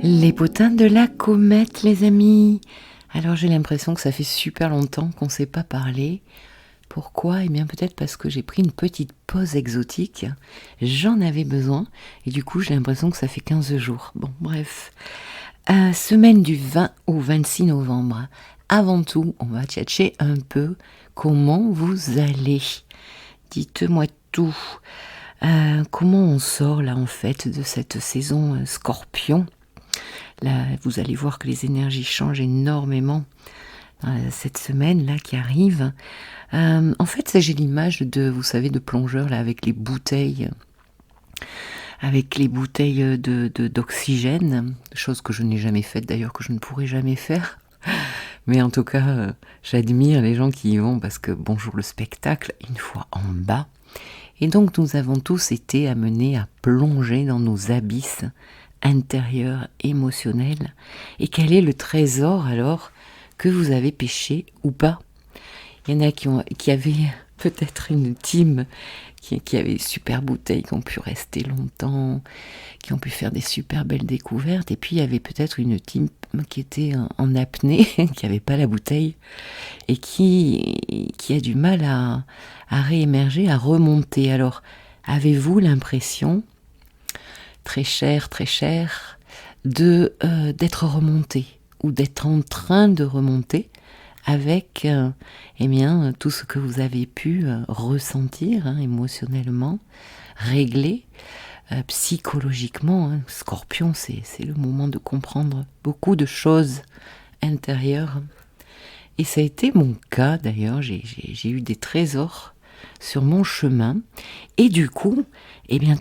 Les potins de la comète, les amis. Alors j'ai l'impression que ça fait super longtemps qu'on ne s'est pas parlé. Pourquoi ? Eh bien peut-être parce que j'ai pris une petite pause exotique. J'en avais besoin et du coup j'ai l'impression que ça fait 15 jours. Bon bref. Semaine du 20 au 26 novembre. Avant tout, on va tchatcher un peu comment vous allez. Dites-moi tout. Comment on sort là en fait de cette saison Scorpion ? Là, vous allez voir que les énergies changent énormément cette semaine là qui arrive. En fait, j'ai l'image vous savez, de plongeurs là avec les bouteilles d'oxygène, chose que je n'ai jamais faite d'ailleurs, que je ne pourrai jamais faire. Mais en tout cas, j'admire les gens qui y vont parce que bonjour le spectacle, une fois en bas. Et donc nous avons tous été amenés à plonger dans nos abysses intérieurs, émotionnels. Et quel est le trésor alors que vous avez pêché ou pas ? Il y en a qui avaient peut-être une team qui avait des super bouteilles, qui ont pu rester longtemps, qui ont pu faire des super belles découvertes. Et puis il y avait peut-être une team qui était en apnée, qui n'avait pas la bouteille, et qui a du mal à réémerger, à remonter. Alors, avez-vous l'impression, très cher, d'être remonté, ou d'être en train de remonter avec tout ce que vous avez pu ressentir émotionnellement, régler psychologiquement. Scorpion, c'est le moment de comprendre beaucoup de choses intérieures. Et ça a été mon cas d'ailleurs, j'ai eu des trésors sur mon chemin. Et du coup,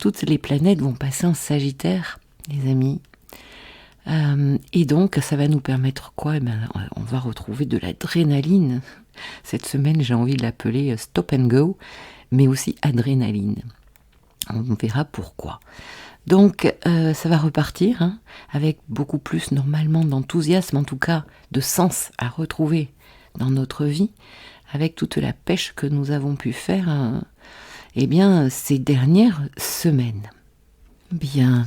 toutes les planètes vont passer en Sagittaire, les amis. Et donc, ça va nous permettre quoi ? On va retrouver de l'adrénaline. Cette semaine, j'ai envie de l'appeler stop and go, mais aussi adrénaline. On verra pourquoi. Donc, ça va repartir avec beaucoup plus normalement d'enthousiasme, en tout cas de sens à retrouver dans notre vie, avec toute la pêche que nous avons pu faire ces dernières semaines. Bien,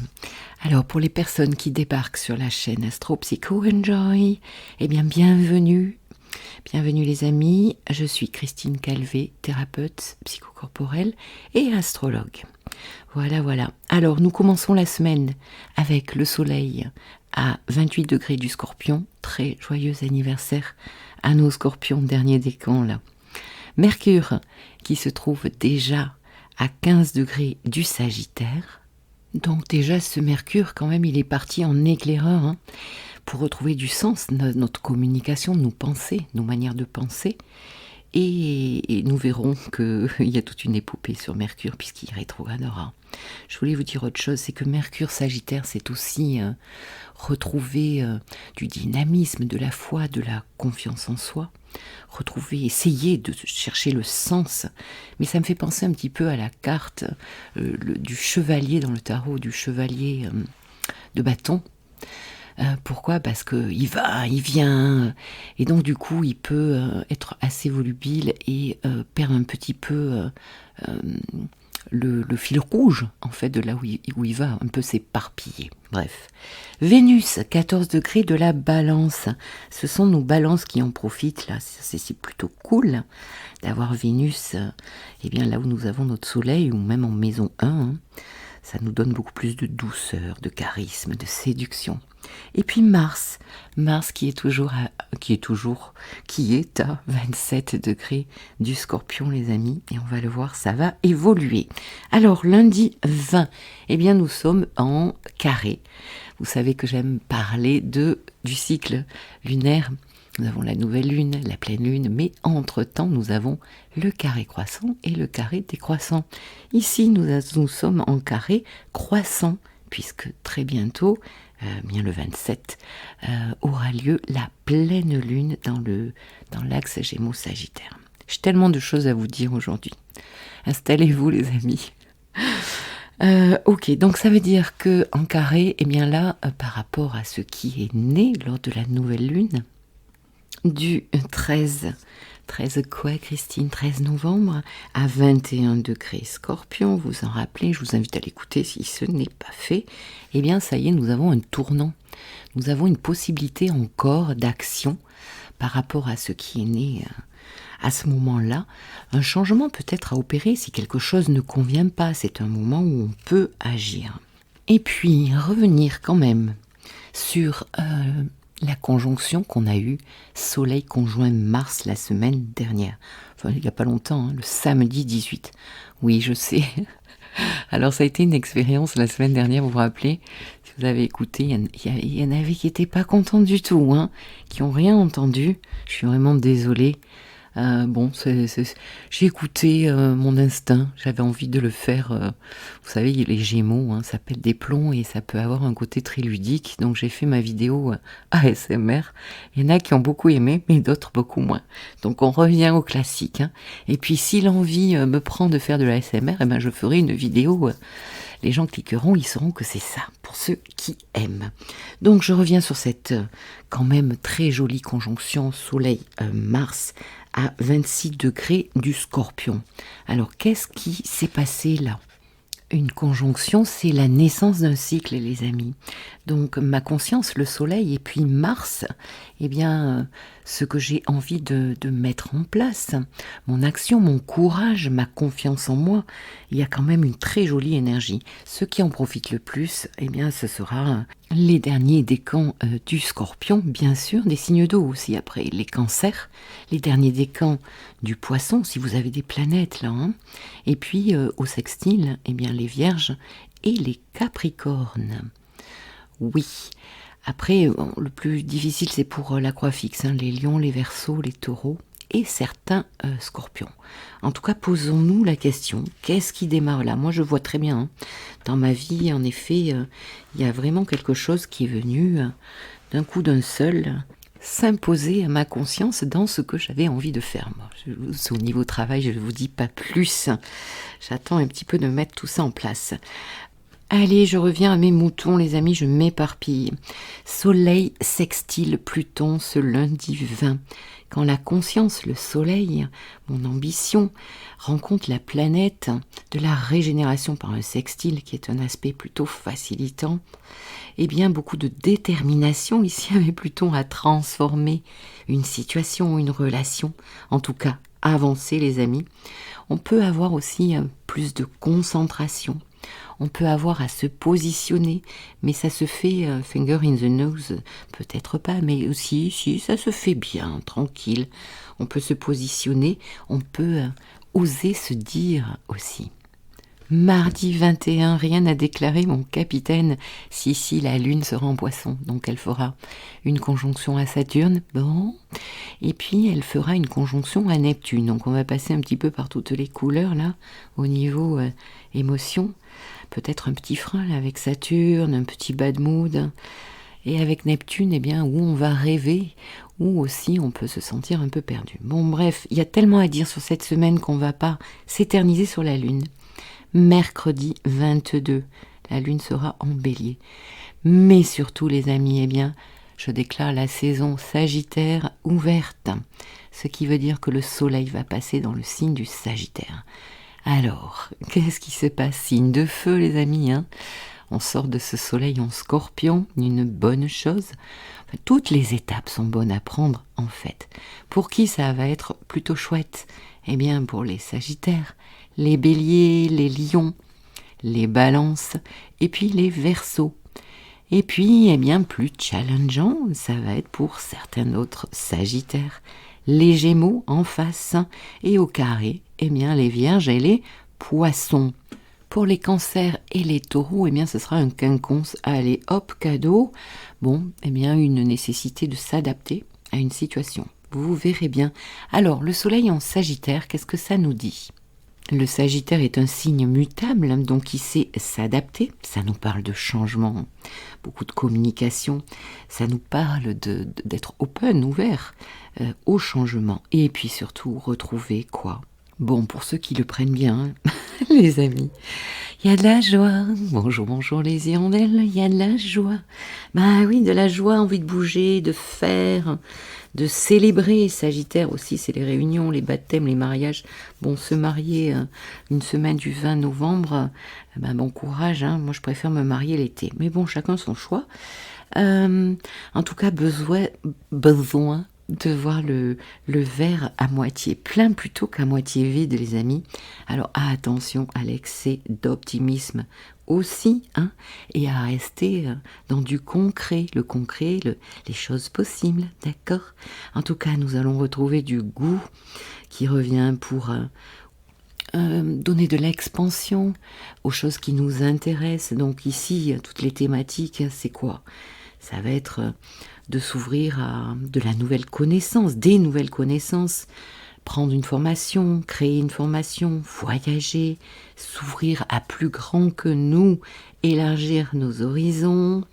alors pour les personnes qui débarquent sur la chaîne Astro Psycho Enjoy, bienvenue les amis, je suis Christine Calvé, thérapeute psychocorporelle et astrologue. Voilà. Alors nous commençons la semaine avec le soleil à 28 degrés du Scorpion, très joyeux anniversaire à nos Scorpions, dernier décan là. Mercure qui se trouve déjà à 15 degrés du Sagittaire. Donc déjà ce Mercure quand même il est parti en éclaireur pour retrouver du sens, notre communication, nos pensées, nos manières de penser. Et nous verrons qu'il y a toute une épopée sur Mercure puisqu'il rétrogradera. Je voulais vous dire autre chose, c'est que Mercure Sagittaire, c'est aussi retrouver du dynamisme, de la foi, de la confiance en soi. Retrouver, essayer de chercher le sens. Mais ça me fait penser un petit peu à la carte du chevalier dans le tarot, du chevalier de bâton. Pourquoi ? Parce qu'il va, il vient, et donc du coup il peut être assez volubile et perdre un petit peu le fil rouge en fait de là où il va, un peu s'éparpiller. Bref. Vénus, 14 degrés de la Balance. Ce sont nos balances qui en profitent là, c'est plutôt cool d'avoir Vénus là où nous avons notre soleil ou même en maison 1. Ça nous donne beaucoup plus de douceur, de charisme, de séduction. Et puis Mars qui est à 27 degrés du Scorpion, les amis, et on va le voir, ça va évoluer. Alors lundi 20, nous sommes en carré. Vous savez que j'aime parler du cycle lunaire. Nous avons la nouvelle lune, la pleine lune, mais entre-temps, nous avons le carré croissant et le carré décroissant. Ici, nous sommes en carré croissant, puisque très bientôt, le 27, aura lieu la pleine lune dans l'axe Gémeaux-Sagittaire. J'ai tellement de choses à vous dire aujourd'hui. Installez-vous, les amis. Ok, donc ça veut dire que en carré, par rapport à ce qui est né lors de la nouvelle lune, du 13 quoi, Christine, 13 novembre à 21 degrés Scorpion, vous en rappelez, je vous invite à l'écouter si ce n'est pas fait. Ça y est, nous avons un tournant nous avons une possibilité encore d'action par rapport à ce qui est né à ce moment-là. Un changement peut être à opérer si quelque chose ne convient pas. C'est un moment où on peut agir. Et puis, revenir quand même sur la conjonction qu'on a eue Soleil conjoint Mars la semaine dernière. Enfin, il n'y a pas longtemps, le samedi 18. Oui, je sais. Alors, ça a été une expérience la semaine dernière, vous vous rappelez? Si vous avez écouté, il y en avait qui n'étaient pas contents du tout, qui n'ont rien entendu. Je suis vraiment désolée. J'ai écouté mon instinct, j'avais envie de le faire. Vous savez, les Gémeaux, ça pète des plombs et ça peut avoir un côté très ludique. Donc j'ai fait ma vidéo ASMR. Il y en a qui ont beaucoup aimé, mais d'autres beaucoup moins. Donc on revient au classique. Et puis si l'envie me prend de faire de l'ASMR, je ferai une vidéo. Les gens cliqueront, ils sauront que c'est ça, pour ceux qui aiment. Donc je reviens sur cette quand même très jolie conjonction Soleil-Mars à 26 degrés du Scorpion. Alors qu'est-ce qui s'est passé là? Une conjonction, c'est la naissance d'un cycle, les amis. Donc ma conscience, le Soleil, et puis Mars, ce que j'ai envie de mettre en place, mon action, mon courage, ma confiance en moi, il y a quand même une très jolie énergie. Ceux qui en profitent le plus, ce sera les derniers décans du Scorpion, bien sûr, des signes d'eau aussi après, les Cancers, les derniers décans du Poisson, si vous avez des planètes là, et puis au sextile, les Vierges et les Capricornes. Oui. Après, le plus difficile, c'est pour la croix fixe, les Lions, les Verseaux, les Taureaux et certains Scorpions. En tout cas, posons-nous la question, qu'est-ce qui démarre là? Moi, je vois très bien, dans ma vie, en effet, il y a vraiment quelque chose qui est venu d'un coup d'un seul s'imposer à ma conscience dans ce que j'avais envie de faire. Moi, au niveau travail, je ne vous dis pas plus. J'attends un petit peu de mettre tout ça en place. Allez, je reviens à mes moutons, les amis, je m'éparpille. Soleil sextile Pluton ce lundi 20. Quand la conscience, le soleil, mon ambition, rencontre la planète de la régénération par un sextile, qui est un aspect plutôt facilitant, beaucoup de détermination ici avec Pluton à transformer une situation ou une relation, en tout cas avancer, les amis. On peut avoir aussi plus de concentration. On peut avoir à se positionner, mais ça se fait finger in the nose, peut-être pas, mais aussi, si, ça se fait bien, tranquille. On peut se positionner, on peut oser se dire aussi. Mardi 21, rien à déclarer, mon capitaine. Si, la lune sera en Poisson, donc elle fera une conjonction à Saturne, et puis elle fera une conjonction à Neptune. Donc on va passer un petit peu par toutes les couleurs, là, au niveau émotion. Peut-être un petit frein, là, avec Saturne, un petit bad mood. Et avec Neptune, où on va rêver, ou aussi on peut se sentir un peu perdu. Bon, bref, il y a tellement à dire sur cette semaine qu'on ne va pas s'éterniser sur la lune. Mercredi 22, la lune sera en Bélier. Mais surtout, les amis, je déclare la saison Sagittaire ouverte, ce qui veut dire que le soleil va passer dans le signe du Sagittaire. Alors, qu'est-ce qui se passe? Signe de feu, les amis, On sort de ce soleil en Scorpion, une bonne chose. Toutes les étapes sont bonnes à prendre, en fait. Pour qui ça va être plutôt chouette? Pour les Sagittaires, les Béliers, les Lions, les Balances, et puis les Verseaux. Et puis, plus challengeant, ça va être pour certains autres Sagittaires, les Gémeaux en face, et au carré, les Vierges et les Poissons. Pour les Cancers et les Taureaux, ce sera un quinconce. Allez, hop, cadeau. Une nécessité de s'adapter à une situation. Vous verrez bien. Alors, le soleil en Sagittaire, qu'est-ce que ça nous dit? Le Sagittaire est un signe mutable, donc il sait s'adapter. Ça nous parle de changement, beaucoup de communication. Ça nous parle d'être open, ouvert au changement. Et puis surtout, retrouver quoi? Bon, pour ceux qui le prennent bien, les amis, il y a de la joie. Bonjour les hirondelles, il y a de la joie. Oui, de la joie, envie de bouger, de faire, de célébrer. Sagittaire aussi, c'est les réunions, les baptêmes, les mariages. Se marier une semaine du 20 novembre, bon courage, moi je préfère me marier l'été. Mais chacun son choix. En tout cas, besoin de voir le verre à moitié plein plutôt qu'à moitié vide, les amis. Alors attention à l'excès d'optimisme aussi, hein, et à rester dans du concret, les choses possibles, d'accord? En tout cas, nous allons retrouver du goût qui revient pour donner de l'expansion aux choses qui nous intéressent. Donc ici, toutes les thématiques, c'est quoi? Ça va être de s'ouvrir à de la nouvelle connaissance, des nouvelles connaissances, prendre une formation, créer une formation, voyager, s'ouvrir à plus grand que nous, élargir nos horizons.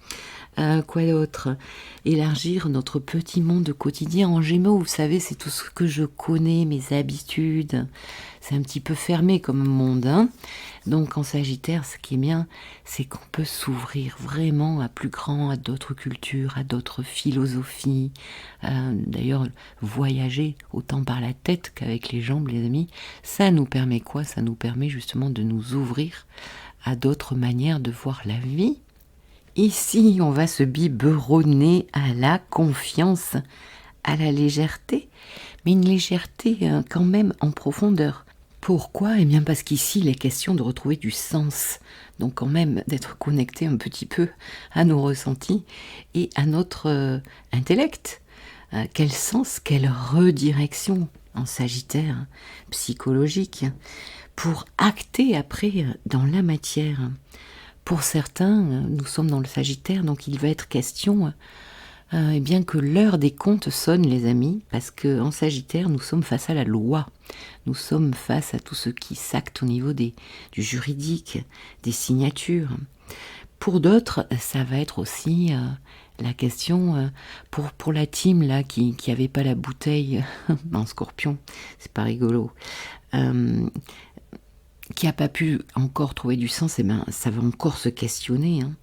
Quoi d'autre? Élargir notre petit monde quotidien. En Gémeaux, vous savez, c'est tout ce que je connais, mes habitudes. C'est un petit peu fermé comme monde, hein. Donc en Sagittaire, ce qui est bien, c'est qu'on peut s'ouvrir vraiment à plus grand, à d'autres cultures, à d'autres philosophies. D'ailleurs, voyager autant par la tête qu'avec les jambes, les amis, ça nous permet quoi? Ça nous permet justement de nous ouvrir à d'autres manières de voir la vie. Ici, on va se biberonner à la confiance, à la légèreté, mais une légèreté quand même en profondeur. Pourquoi? Eh bien parce qu'ici, il est question de retrouver du sens, donc quand même d'être connecté un petit peu à nos ressentis et à notre intellect. Quel sens, quelle redirection en Sagittaire psychologique pour acter après dans la matière. Pour certains, nous sommes dans le Sagittaire, donc il va être question eh bien que l'heure des comptes sonne, les amis, parce qu'en Sagittaire, nous sommes face à la loi. Nous sommes face à tout ce qui s'acte au niveau du juridique, des signatures. Pour d'autres, ça va être aussi la question pour la team là qui avait pas la bouteille en Scorpion, c'est pas rigolo. Qui n'a pas pu encore trouver du sens, eh ben, ça va encore se questionner. Hein.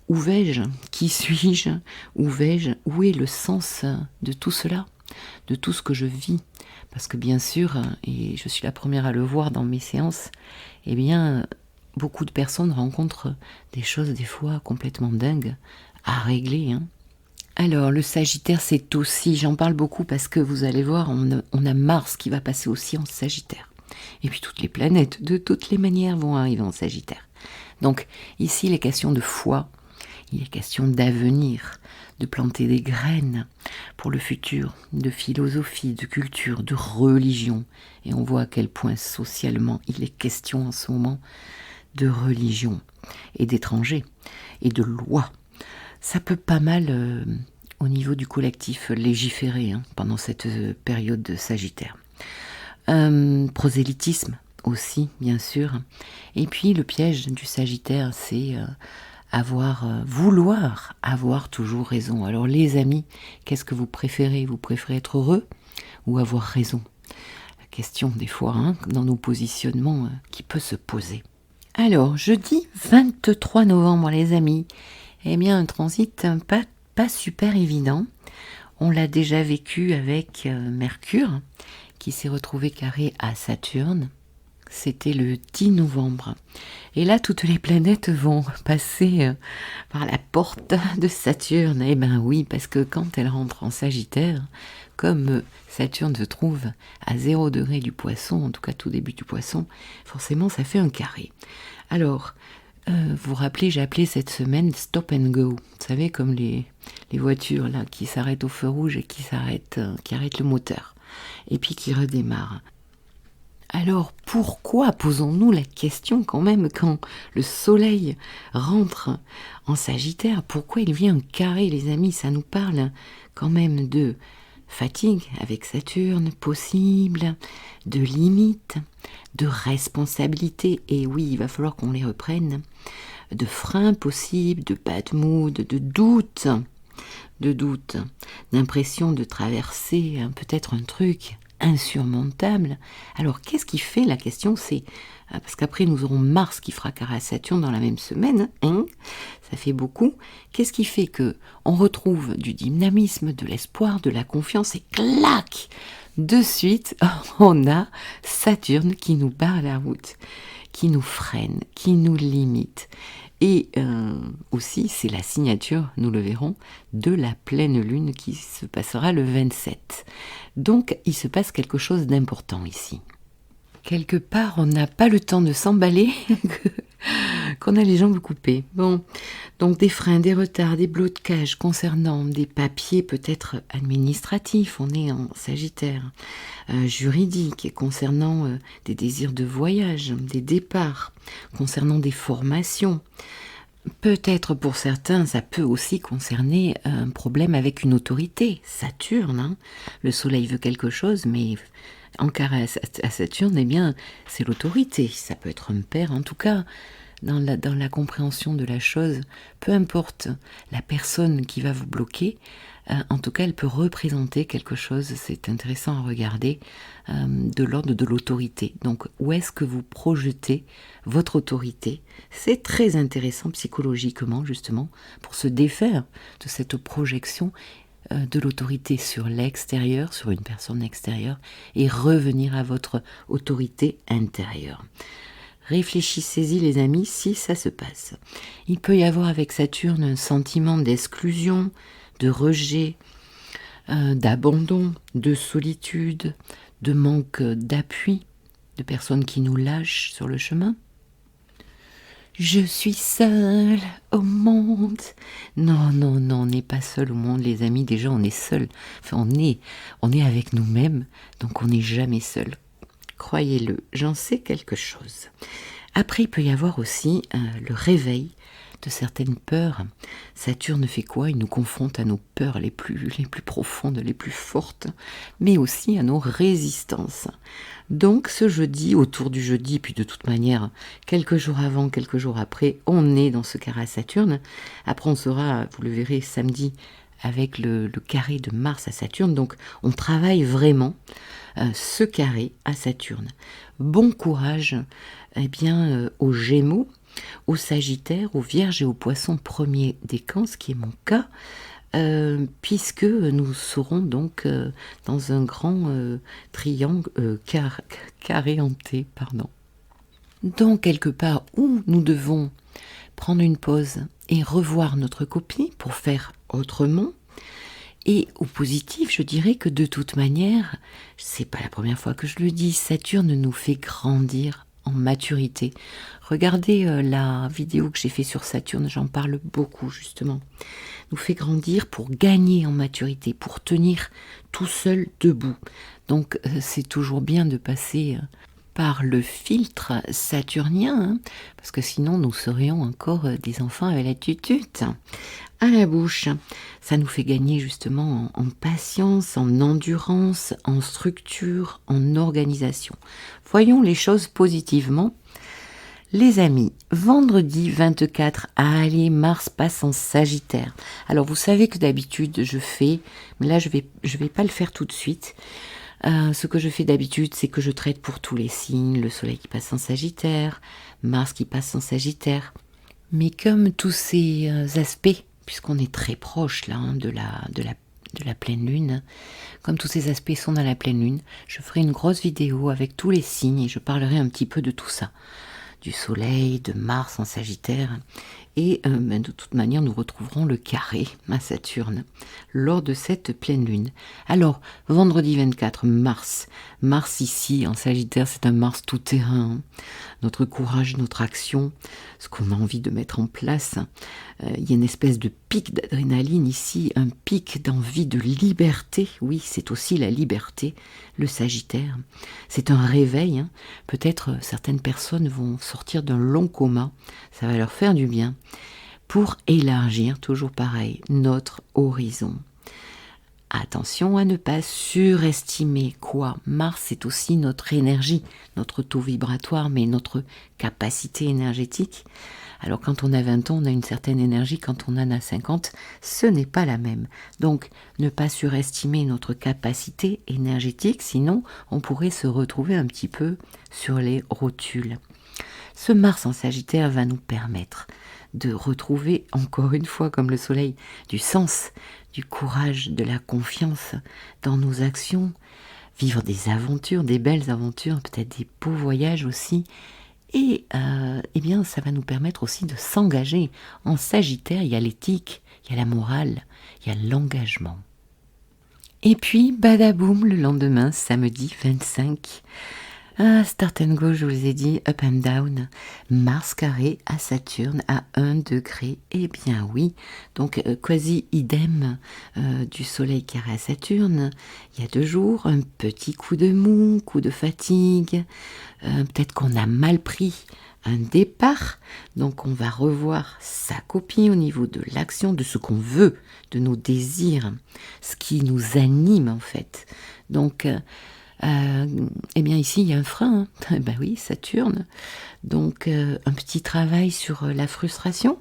Où vais-je? Qui suis-je? Où vais-je? Où est le sens de tout cela? De tout ce que je vis? Parce que bien sûr, et je suis la première à le voir dans mes séances, eh bien, beaucoup de personnes rencontrent des choses des fois complètement dingues à régler. Hein. Alors, le Sagittaire, c'est aussi, j'en parle beaucoup parce que vous allez voir, on a Mars qui va passer aussi en Sagittaire. Et puis toutes les planètes, de toutes les manières, vont arriver en Sagittaire. Donc ici, il est question de foi, il est question d'avenir, de planter des graines pour le futur, de philosophie, de culture, de religion. Et on voit à quel point socialement il est question en ce moment de religion et d'étrangers et de loi. Ça peut pas mal, au niveau du collectif, légiférer hein, pendant cette période de Sagittaire. Prosélytisme aussi, bien sûr. Et puis le piège du Sagittaire, c'est vouloir avoir toujours raison. Alors les amis, qu'est-ce que vous préférez? Vous préférez être heureux ou avoir raison? La question des fois, hein, dans nos positionnements, qui peut se poser. Alors, jeudi 23 novembre, les amis, eh bien un transit pas super évident. On l'a déjà vécu avec Mercure, qui s'est retrouvé carré à Saturne. C'était le 10 novembre. Et là, toutes les planètes vont passer par la porte de Saturne. Eh ben oui, parce que quand elle rentre en Sagittaire, comme Saturne se trouve à 0 degré du Poisson, en tout cas tout début du Poisson, forcément ça fait un carré. Alors, vous vous rappelez, j'ai appelé cette semaine Stop and Go. Vous savez, comme les voitures là qui s'arrêtent au feu rouge et qui arrêtent le moteur. Et puis qui redémarre. Alors pourquoi posons-nous la question quand même quand le soleil rentre en Sagittaire? Pourquoi il vient carré, les amis? Ça nous parle quand même de fatigue avec Saturne possible, de limites, de responsabilité, et oui, il va falloir qu'on les reprenne, de freins possibles, de bad mood, de doute, d'impression de traverser peut-être un truc insurmontable. Alors qu'est-ce qui fait? La question c'est, parce qu'après nous aurons Mars qui fera carré à Saturne dans la même semaine, hein, ça fait beaucoup. Qu'est-ce qui fait que on retrouve du dynamisme, de l'espoir, de la confiance, et clac, de suite on a Saturne qui nous barre la route, qui nous freine, qui nous limite. Et aussi, c'est la signature, nous le verrons, de la pleine lune qui se passera le 27. Donc, il se passe quelque chose d'important ici. Quelque part, on n'a pas le temps de s'emballer, qu'on a les jambes coupées. Bon, donc des freins, des retards, des blocages concernant des papiers peut-être administratifs, on est en Sagittaire, juridiques, concernant des désirs de voyage, des départs, concernant des formations. Peut-être pour certains, ça peut aussi concerner un problème avec une autorité. Saturne, hein. Le Soleil veut quelque chose, mais en carré à Saturne, eh bien, c'est l'autorité. Ça peut être un père, en tout cas, dans la compréhension de la chose, peu importe la personne qui va vous bloquer, en tout cas, elle peut représenter quelque chose, c'est intéressant à regarder, de l'ordre de l'autorité. Donc, où est-ce que vous projetez votre autorité? C'est très intéressant psychologiquement, justement, pour se défaire de cette projection de l'autorité sur l'extérieur, sur une personne extérieure, et revenir à votre autorité intérieure. Réfléchissez-y les amis, si ça se passe. Il peut y avoir avec Saturne un sentiment d'exclusion, de rejet, d'abandon, de solitude, de manque d'appui, de personnes qui nous lâchent sur le chemin. Je suis seule au monde. Non, non, non, on n'est pas seul au monde, les amis. Déjà, on est seul. Enfin, on est avec nous-mêmes, donc on n'est jamais seul. Croyez-le, j'en sais quelque chose. Après, il peut y avoir aussi le réveil de certaines peurs. Saturne fait quoi? Il nous confronte à nos peurs les plus profondes, les plus fortes, mais aussi à nos résistances. Donc ce jeudi, autour du jeudi, puis de toute manière, quelques jours avant, quelques jours après, on est dans ce carré à Saturne. Après on sera, vous le verrez samedi, avec le carré de Mars à Saturne. Donc on travaille vraiment ce carré à Saturne. Bon courage aux Gémeaux, aux Sagittaires, aux Vierges et aux Poissons premier décan, ce qui est mon cas, puisque nous serons donc dans un grand triangle carré-hanté, pardon. Donc quelque part où nous devons prendre une pause et revoir notre copie pour faire autrement. Et au positif, je dirais que de toute manière, c'est pas la première fois que je le dis, Saturne nous fait grandir en maturité. Regardez la vidéo que j'ai fait sur Saturne, j'en parle beaucoup justement. Nous fait grandir pour gagner en maturité, pour tenir tout seul debout. Donc c'est toujours bien de passer par le filtre saturnien, hein, parce que sinon nous serions encore des enfants avec la tutute à la bouche. Ça nous fait gagner justement en patience, en endurance, en structure, en organisation. Voyons les choses positivement. Les amis, vendredi 24, allez, Mars passe en Sagittaire. Alors vous savez que d'habitude je fais, mais là je vais pas le faire tout de suite. Ce que je fais d'habitude, c'est que je traite pour tous les signes, le soleil qui passe en Sagittaire, Mars qui passe en Sagittaire. Mais comme tous ces aspects, puisqu'on est très proche là de la pleine lune, comme tous ces aspects sont dans la pleine lune, je ferai une grosse vidéo avec tous les signes et je parlerai un petit peu de tout ça. Du soleil, de Mars en Sagittaire, et de toute manière nous retrouverons le carré à Saturne lors de cette pleine lune. Alors, vendredi 24, Mars ici en Sagittaire, c'est un Mars tout terrain, notre courage, notre action, ce qu'on a envie de mettre en place. Il y a une espèce de pic d'adrénaline ici, un pic d'envie de liberté. Oui, c'est aussi la liberté, le Sagittaire. C'est un réveil, hein. Peut-être certaines personnes vont sortir d'un long coma, ça va leur faire du bien, pour élargir, toujours pareil, notre horizon. Attention à ne pas surestimer quoi. Mars, c'est aussi notre énergie, notre taux vibratoire, mais notre capacité énergétique. Alors quand on a 20 ans, on a une certaine énergie, quand on en a 50, ce n'est pas la même. Donc ne pas surestimer notre capacité énergétique, sinon on pourrait se retrouver un petit peu sur les rotules. Ce Mars en Sagittaire va nous permettre de retrouver, encore une fois comme le soleil, du sens, du courage, de la confiance dans nos actions, vivre des aventures, des belles aventures, peut-être des beaux voyages aussi, Et eh bien, ça va nous permettre aussi de s'engager. En Sagittaire, il y a l'éthique, il y a la morale, il y a l'engagement. Et puis, badaboum, le lendemain, samedi 25, start and go, je vous ai dit, up and down, Mars carré à Saturne à 1 degré, eh bien oui, donc quasi idem du Soleil carré à Saturne, il y a 2 jours, un petit coup de mou, coup de fatigue, peut-être qu'on a mal pris un départ, donc on va revoir sa copie au niveau de l'action, de ce qu'on veut, de nos désirs, ce qui nous anime en fait. Donc, eh bien ici il y a un frein, hein. Ben oui, Saturne. Donc un petit travail sur la frustration,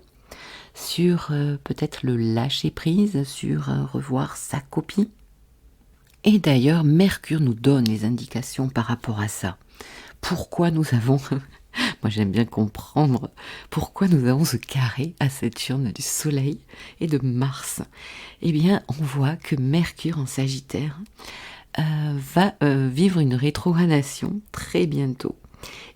sur peut-être le lâcher prise, sur revoir sa copie. Et d'ailleurs, Mercure nous donne les indications par rapport à ça. Pourquoi nous avons, moi j'aime bien comprendre, pourquoi nous avons ce carré à Saturne du Soleil et de Mars. Eh bien, on voit que Mercure en Sagittaire va vivre une rétrogradation très bientôt.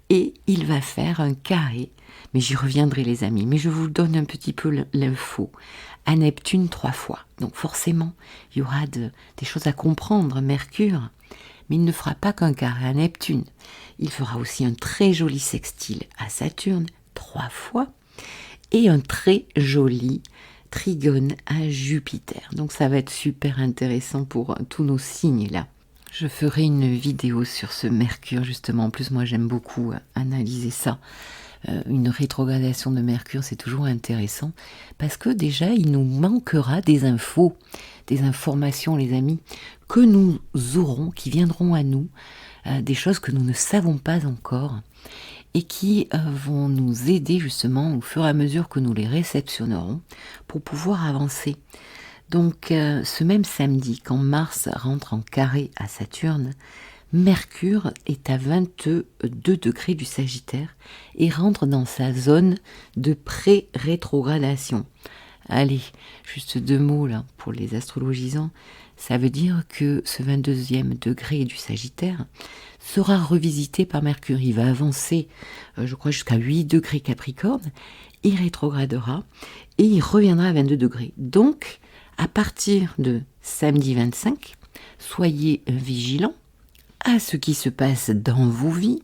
Et il va faire un carré, mais j'y reviendrai les amis, mais je vous donne un petit peu l'info, à Neptune 3 fois. Donc forcément, il y aura des choses à comprendre, Mercure, mais il ne fera pas qu'un carré à Neptune. Il fera aussi un très joli sextile à Saturne 3 fois, et un très joli trigone à Jupiter. Donc ça va être super intéressant pour tous nos signes là. Je ferai une vidéo sur ce Mercure justement. En plus, moi j'aime beaucoup analyser ça. Une rétrogradation de Mercure, c'est toujours intéressant parce que déjà il nous manquera des infos, des informations les amis, que nous aurons, qui viendront à nous, des choses que nous ne savons pas encore et qui vont nous aider justement au fur et à mesure que nous les réceptionnerons pour pouvoir avancer. Donc ce même samedi, quand Mars rentre en carré à Saturne, Mercure est à 22 degrés du Sagittaire et rentre dans sa zone de pré-rétrogradation. Allez, juste 2 mots là pour les astrologisants. Ça veut dire que ce 22e degré du Sagittaire sera revisité par Mercure. Il va avancer, je crois, jusqu'à 8 degrés Capricorne. Il rétrogradera et il reviendra à 22 degrés. Donc, à partir de samedi 25, soyez vigilants à ce qui se passe dans vos vies,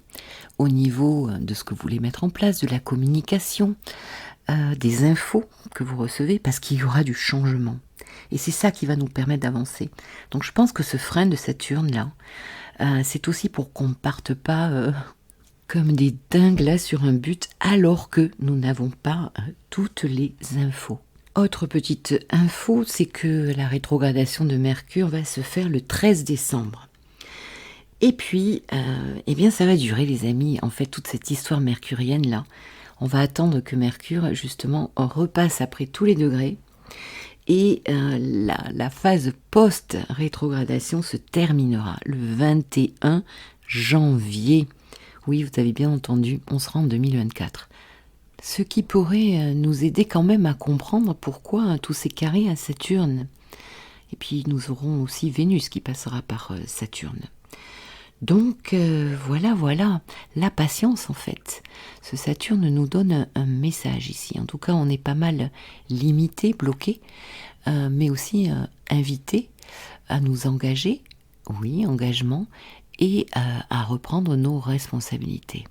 au niveau de ce que vous voulez mettre en place, de la communication, des infos que vous recevez, parce qu'il y aura du changement. Et c'est ça qui va nous permettre d'avancer. Donc je pense que ce frein de Saturne là, c'est aussi pour qu'on ne parte pas comme des dingues là sur un but, alors que nous n'avons pas toutes les infos. Autre petite info, c'est que la rétrogradation de Mercure va se faire le 13 décembre. Et puis, eh bien, ça va durer, les amis. En fait, toute cette histoire mercurienne là, on va attendre que Mercure justement repasse après tous les degrés et la phase post-rétrogradation se terminera le 21 janvier. Oui, vous avez bien entendu, on sera en 2024. Ce qui pourrait nous aider quand même à comprendre pourquoi tous ces carrés à Saturne. Et puis nous aurons aussi Vénus qui passera par Saturne. Donc voilà, la patience en fait. Ce Saturne nous donne un message ici. En tout cas, on est pas mal limité, bloqué, mais aussi invité à nous engager, oui, engagement, et à reprendre nos responsabilités.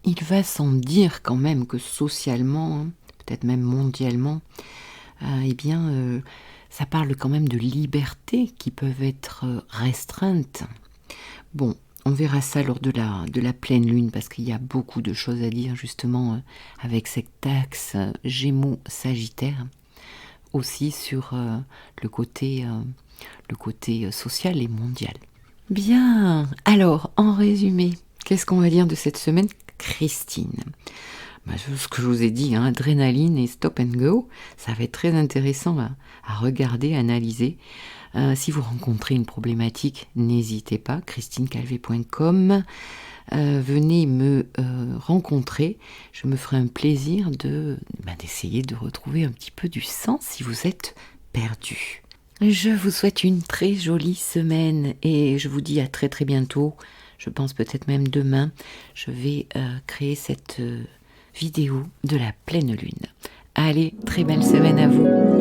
Il va sans dire quand même que socialement, peut-être même mondialement, eh bien, ça parle quand même de libertés qui peuvent être restreintes. Bon, on verra ça lors de la pleine lune, parce qu'il y a beaucoup de choses à dire justement avec cet axe Gémeaux-Sagittaire, aussi sur le côté social et mondial. Bien, alors en résumé, qu'est-ce qu'on va dire de cette semaine, Christine? Ce que je vous ai dit, adrénaline et stop and go, ça va être très intéressant à regarder, à analyser. Si vous rencontrez une problématique, n'hésitez pas, christinecalvé.com, venez me rencontrer, je me ferai un plaisir d'essayer de retrouver un petit peu du sens si vous êtes perdu. Je vous souhaite une très jolie semaine et je vous dis à très très bientôt. je pense peut-être même demain, je vais créer cette vidéo de la pleine lune. Allez, très belle semaine à vous.